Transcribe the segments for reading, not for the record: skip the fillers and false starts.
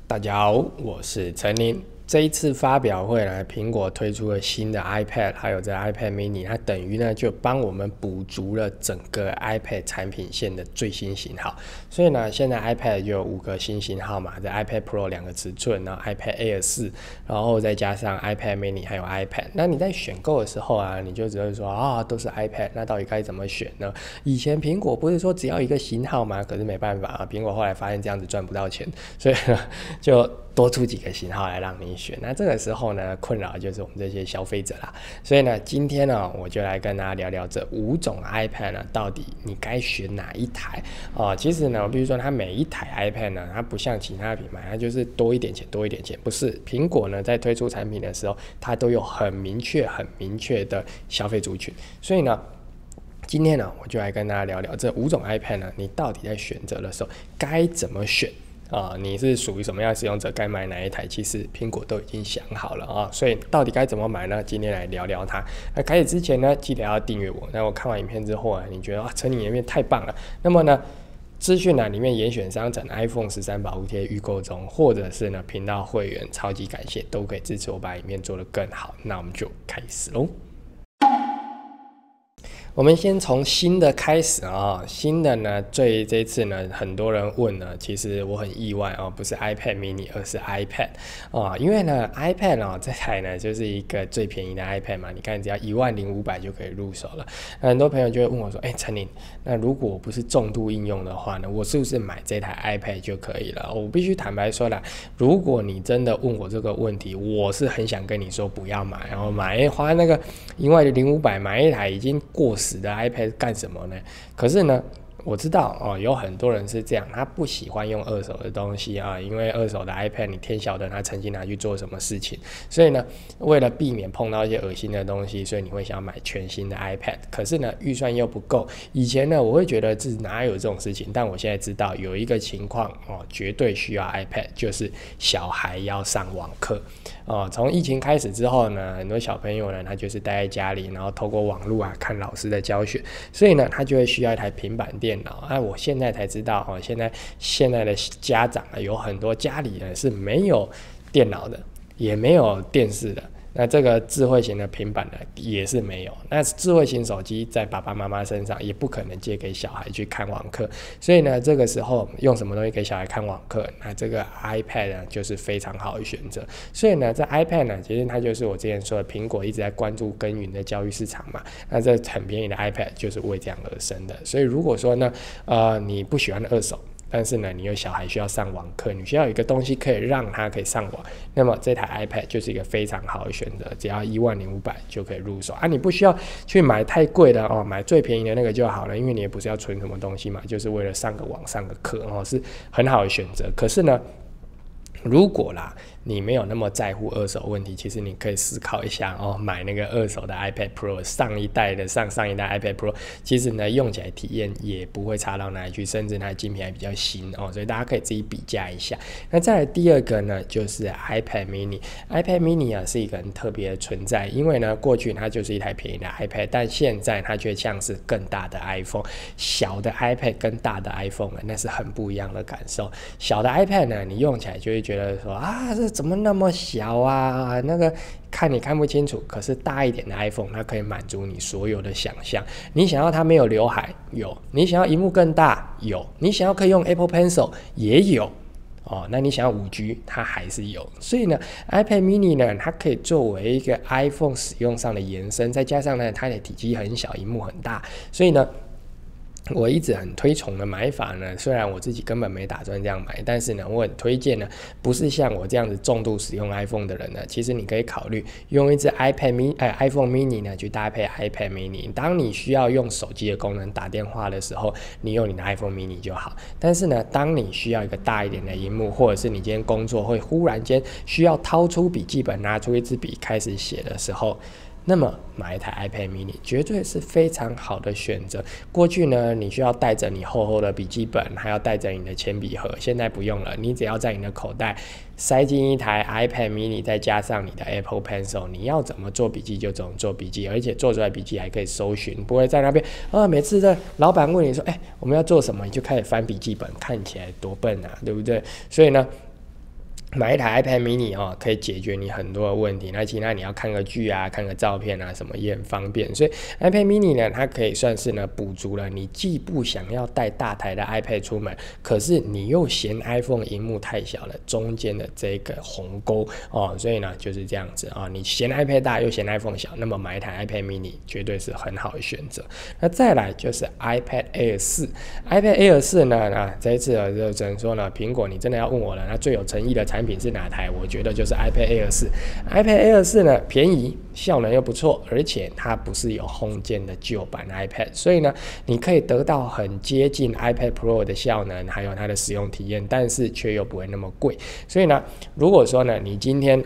大家好，我是陈林。这一次发表会呢，苹果推出了新的 iPad， 还有这 iPad mini， 它等于呢就帮我们补足了整个 iPad 产品线的最新型号。所以呢，现在 iPad 就有5个新型号嘛，这 iPad Pro 2个尺寸，然后 iPad Air 4，然后再加上 iPad mini 还有 iPad。那你在选购的时候啊，你就只会说啊，都是 iPad， 那到底该怎么选呢？以前苹果不是说只要一个型号吗？可是没办法啊，苹果后来发现这样子赚不到钱，所以呢就多出几个型号来让你选。那这个时候呢，困扰就是我们这些消费者啦。所以呢，今天呢，我就来跟大家聊聊这5种 iPad 呢，到底你该选哪一台其实呢，我必须说，它每一台 iPad 呢，它不像其他的品牌，它就是多一点钱，多一点钱。不是，苹果呢在推出产品的时候，它都有很明确的消费族群。所以呢，今天呢，我就来跟大家聊聊这5种 iPad 呢，你到底在选择的时候该怎么选。你是属于什么样的使用者？该买哪一台？其实苹果都已经想好了啊，所以到底该怎么买呢？今天来聊聊它。那开始之前呢，记得要订阅我。那我看完影片之后啊，你觉得陈理影片太棒了，那么呢，资讯栏里面严选商城 iPhone 13保护贴预购中，或者是呢频道会员，超级感谢，都可以支持我把影片做得更好。那我们就开始喽。我们先从新的开始新的呢，这一次呢，很多人问呢，其实我很意外不是 iPad mini， 而是 iPad 因为呢 iPad 这台呢就是一个最便宜的 iPad 嘛，你看只要10500就可以入手了。很多朋友就会问我说，陈林，那如果我不是重度应用的话呢，我是不是买这台 iPad 就可以了？我必须坦白说啦，如果你真的问我这个问题，我是很想跟你说不要买，然后花那个10500买一台已经过时的 iPad 干什么呢？可是呢，我知道有很多人是这样，他不喜欢用二手的东西因为二手的 iPad 你天晓得他曾经拿去做什么事情，所以呢，为了避免碰到一些恶心的东西，所以你会想要买全新的 iPad。可是呢，预算又不够。以前呢，我会觉得哪有这种事情，但我现在知道有一个情况绝对需要 iPad， 就是小孩要上网课。从疫情开始之后呢，很多小朋友呢，他就是待在家里，然后透过网络看老师的教学，所以呢，他就会需要一台平板电脑。我现在才知道现在的家长有很多家里呢是没有电脑的，也没有电视的。那这个智慧型的平板呢也是没有，那智慧型手机在爸爸妈妈身上也不可能借给小孩去看网课，所以呢，这个时候用什么东西给小孩看网课？那这个 iPad 呢就是非常好的选择。所以呢，这 iPad 呢，其实它就是我之前说的，苹果一直在关注耕耘的教育市场嘛。那这很便宜的 iPad 就是为这样而生的。所以如果说呢，你不喜欢二手，但是呢，你有小孩需要上网课，你需要有一个东西可以让他可以上网，那么这台 iPad 就是一个非常好的选择，只要10500就可以入手你不需要去买太贵的买最便宜的那个就好了，因为你也不是要存什么东西嘛，就是为了上个网上个课是很好的选择。可是呢，如果你没有那么在乎二手问题，其实你可以思考一下买那个二手的 iPad Pro， 上一代的上一代 iPad Pro， 其实呢用起来体验也不会差到哪里去，甚至它的晶片还比较新所以大家可以自己比价一下。那再来第二个呢，就是 iPad mini。iPad mini 是一个很特别的存在，因为呢过去它就是一台便宜的 iPad， 但现在它却像是更大的 iPhone。小的 iPad 跟大的 iPhone 那是很不一样的感受。小的 iPad 呢，你用起来就会觉得说这怎么那么小那个你看不清楚。可是大一点的 iPhone 它可以满足你所有的想象，你想要它没有刘海有，你想要萤幕更大有，你想要可以用 Apple Pencil 也有那你想要 5G 它还是有。所以呢 iPad mini 呢，它可以作为一个 iPhone 使用上的延伸，再加上呢它的体积很小，萤幕很大，所以呢我一直很推崇的买法呢，虽然我自己根本没打算这样买，但是呢，我很推荐呢，不是像我这样子重度使用 iPhone 的人呢，其实你可以考虑用一支 iPhone mini 呢去搭配 iPad mini。当你需要用手机的功能打电话的时候，你用你的 iPhone mini 就好。但是呢，当你需要一个大一点的萤幕，或者是你今天工作会忽然间需要掏出笔记本，拿出一支笔开始写的时候，那么买一台 iPad mini 绝对是非常好的选择。过去呢，你需要带着你厚厚的笔记本，还要带着你的铅笔盒，现在不用了，你只要在你的口袋塞进一台 iPad mini， 再加上你的 Apple Pencil， 你要怎么做笔记就怎么做笔记，而且做出来笔记还可以搜寻，不会在那边每次的老板问你说我们要做什么，你就开始翻笔记本，看起来多笨对不对？所以呢买一台 iPad mini 哦，可以解决你很多的问题。那其他你要看个剧啊、看个照片啊，什么也很方便。所以 iPad mini 呢，它可以算是呢补足了你既不想要带大台的 iPad 出门，可是你又嫌 iPhone 萤幕太小了中间的这个鸿沟哦。所以呢就是这样子啊、你嫌 iPad 大又嫌 iPhone 小，那么买一台 iPad mini 绝对是很好的选择。那再来就是 iPad Air 4，iPad Air 4呢，这一次就只能说呢，苹果你真的要问我了，那最有诚意的产品是哪台？我觉得就是 iPad Air 4。iPad Air 4呢，便宜，效能又不错，而且它不是有 Home 键的旧版 iPad， 所以呢，你可以得到很接近 iPad Pro 的效能，还有它的使用体验，但是却又不会那么贵。所以呢，如果说呢，你今天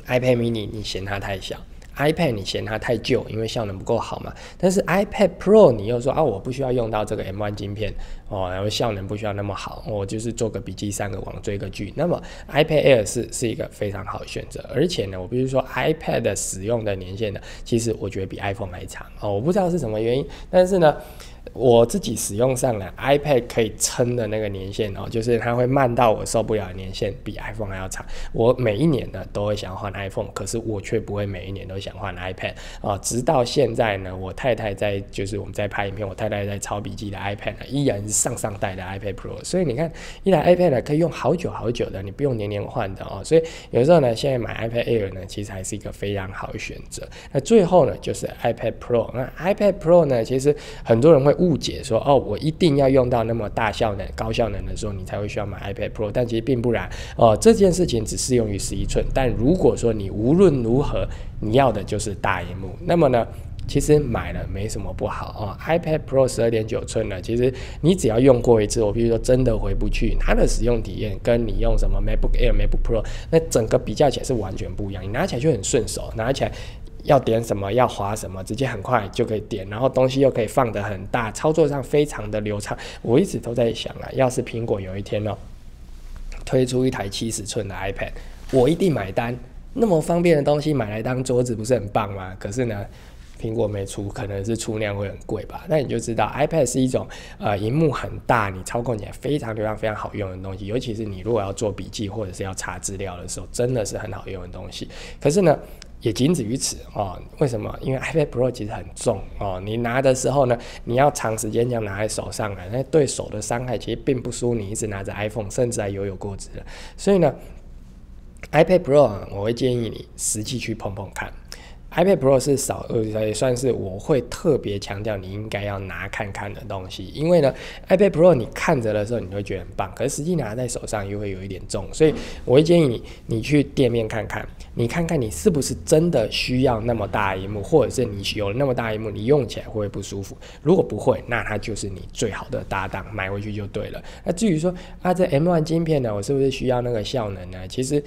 iPad mini 你嫌它太小，iPad 你嫌它太旧，因为效能不够好嘛。但是 iPad Pro 你又说我不需要用到这个 M1 晶片然后效能不需要那么好，我就是做个笔记、上个网、追个剧。那么 iPad Air 4是一个非常好的选择，而且呢，我必须说 iPad 的使用的年限呢，其实我觉得比 iPhone 还长我不知道是什么原因，但是呢，我自己使用上了 iPad 可以撑的那个年限就是它会慢到我受不了的年限比 iPhone 还要长。我每一年呢都会想换 iPhone， 可是我却不会每一年都想换 iPad 直到现在呢，我太太就是我们在拍影片，我太太在抄笔记的 iPad 呢，依然是上代的 iPad Pro， 所以你看一台 iPad 呢可以用好久好久的，你不用年年换的所以有时候呢，现在买 iPad Air 呢，其实还是一个非常好的选择。那最后呢，就是 iPad Pro。那 iPad Pro 呢，其实很多人会误解说我一定要用到那么大效能、高效能的时候，你才会需要买 iPad Pro， 但其实并不然这件事情只适用于11寸，但如果说你无论如何你要的就是大萤幕，那么呢，其实买了没什么不好iPad Pro 12.9寸呢，其实你只要用过一次，我必须说真的回不去。它的使用体验跟你用什么 MacBook Air、MacBook Pro 那整个比较起来是完全不一样，你拿起来就很顺手，拿起来要点什么要滑什么直接很快就可以点，然后东西又可以放得很大，操作上非常的流畅。我一直都在想要是苹果有一天推出一台70寸的 iPad， 我一定买单。那么方便的东西买来当桌子不是很棒吗？可是呢，苹果没出，可能是出量会很贵吧。那你就知道 iPad 是一种萤幕很大，你操控起来非常流畅、非常好用的东西。尤其是你如果要做笔记或者是要查资料的时候，真的是很好用的东西。可是呢，也仅止于此为什么？因为 iPad Pro 其实很重你拿的时候呢，你要长时间这样拿在手上那对手的伤害其实并不输你一直拿着 iPhone， 甚至还犹有过之了。所以呢，iPad Pro 我会建议你实际去碰碰看。iPad Pro 是也算是我会特别强调你应该要拿看看的东西，因为呢 iPad Pro 你看着的时候你会觉得很棒，可是实际拿在手上又会有一点重，所以我会建议你去店面看看，你看看你是不是真的需要那么大的萤幕，或者是你有那么大的萤幕你用起来会不会不舒服。如果不会，那它就是你最好的搭档，买回去就对了。那至于说这 M1 晶片呢，我是不是需要那个效能呢？其实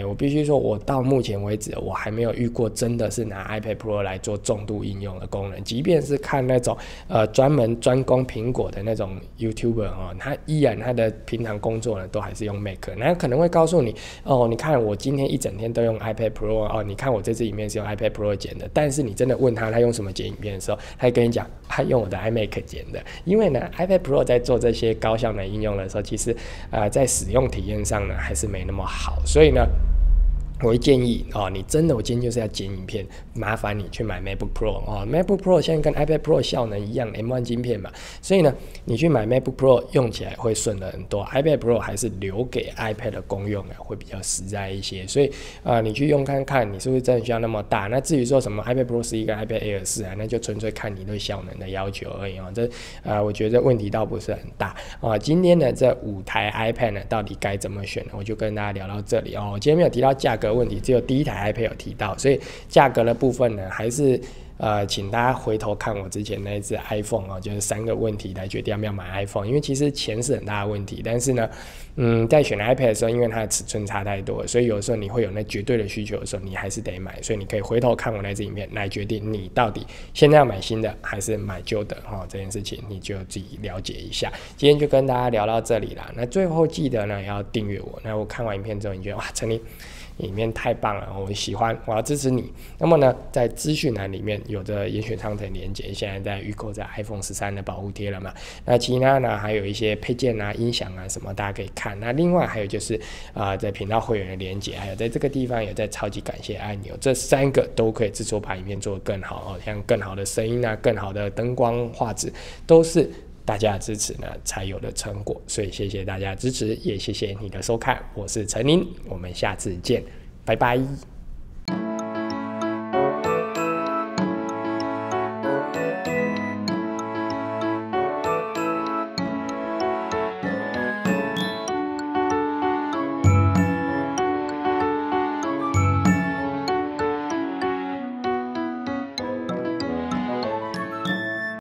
我必须说，我到目前为止，我还没有遇过真的是拿 iPad Pro 来做重度应用的功能。即便是看那种专攻苹果的那种 YouTuber 他依然他的平常工作呢都还是用 Mac， 那可能会告诉你你看我今天一整天都用 iPad Pro 你看我这支影片是用 iPad Pro 剪的，但是你真的问他用什么剪影片的时候，他会跟你讲他用我的 iMac 剪的。因为呢 iPad Pro 在做这些高效能应用的时候，其实在使用体验上呢还是没那么好，所以呢，我会建议你真的我今天就是要剪影片，麻烦你去买 MacBook Pro MacBook Pro 现在跟 iPad Pro 效能一样 M1 晶片嘛，所以呢，你去买 MacBook Pro 用起来会顺了很多。iPad Pro 还是留给 iPad 的功用会比较实在一些，所以你去用看看，你是不是真的需要那么大？那至于说什么 iPad Pro 11跟 iPad Air 4那就纯粹看你对效能的要求而已这我觉得问题倒不是很大今天呢这5台 iPad 呢到底该怎么选呢？我就跟大家聊到这里我今天没有提到价格问题，只有第一台 iPad 有提到，所以价格的部分呢还是请大家回头看我之前那一支 iPhone 就是3个问题来决定要不要买 iPhone， 因为其实钱是很大的问题，但是呢在选 iPad 的时候，因为它的尺寸差太多了，所以有的时候你会有那绝对的需求的时候，你还是得买，所以你可以回头看我那支影片来决定你到底现在要买新的还是买旧的这件事情你就自己了解一下。今天就跟大家聊到这里啦，那最后记得呢要订阅我，那我看完影片之后你觉得哇陈立里面太棒了，我喜欢，我要支持你。那么呢，在资讯栏里面有着严选商城连结，现在在预购在 iPhone 13的保护贴了嘛？那其他呢还有一些配件啊、音响啊什么，大家可以看。那另外还有就是在频道会员的连结，还有在这个地方有在超级感谢按钮，这3个都可以制作把影片做得更好像更好的声音啊、更好的灯光画质，都是大家的支持呢才有的成果。所以谢谢大家的支持，也谢谢你的收看，我是陈林，我们下次见，拜拜。